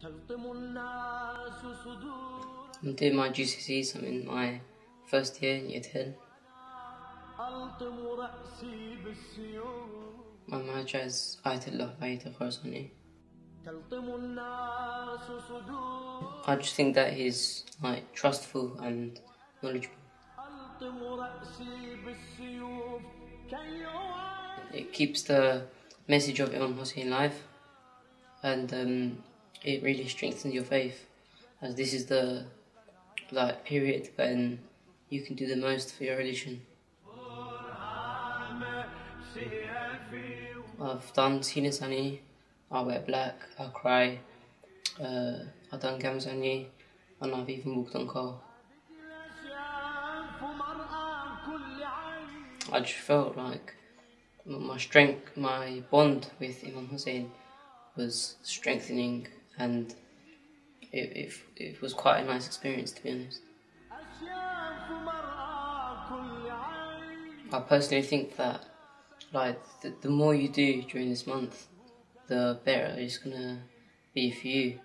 I'm doing my GCSEs. I'm in my first year, year 10. My manager is Ayatollah Khorasani. I just think that he's trustful and knowledgeable. It keeps the message of Imam Hussein alive, and it really strengthens your faith, as this is the period when you can do the most for your religion. I've done Sinasani, I wear black, I cry, I've done Gamzani, and I've even walked on coal. I just felt like my bond with Imam Hussein was strengthening, and it was quite a nice experience, to be honest. I personally think that the more you do during this month, the better it's gonna be for you.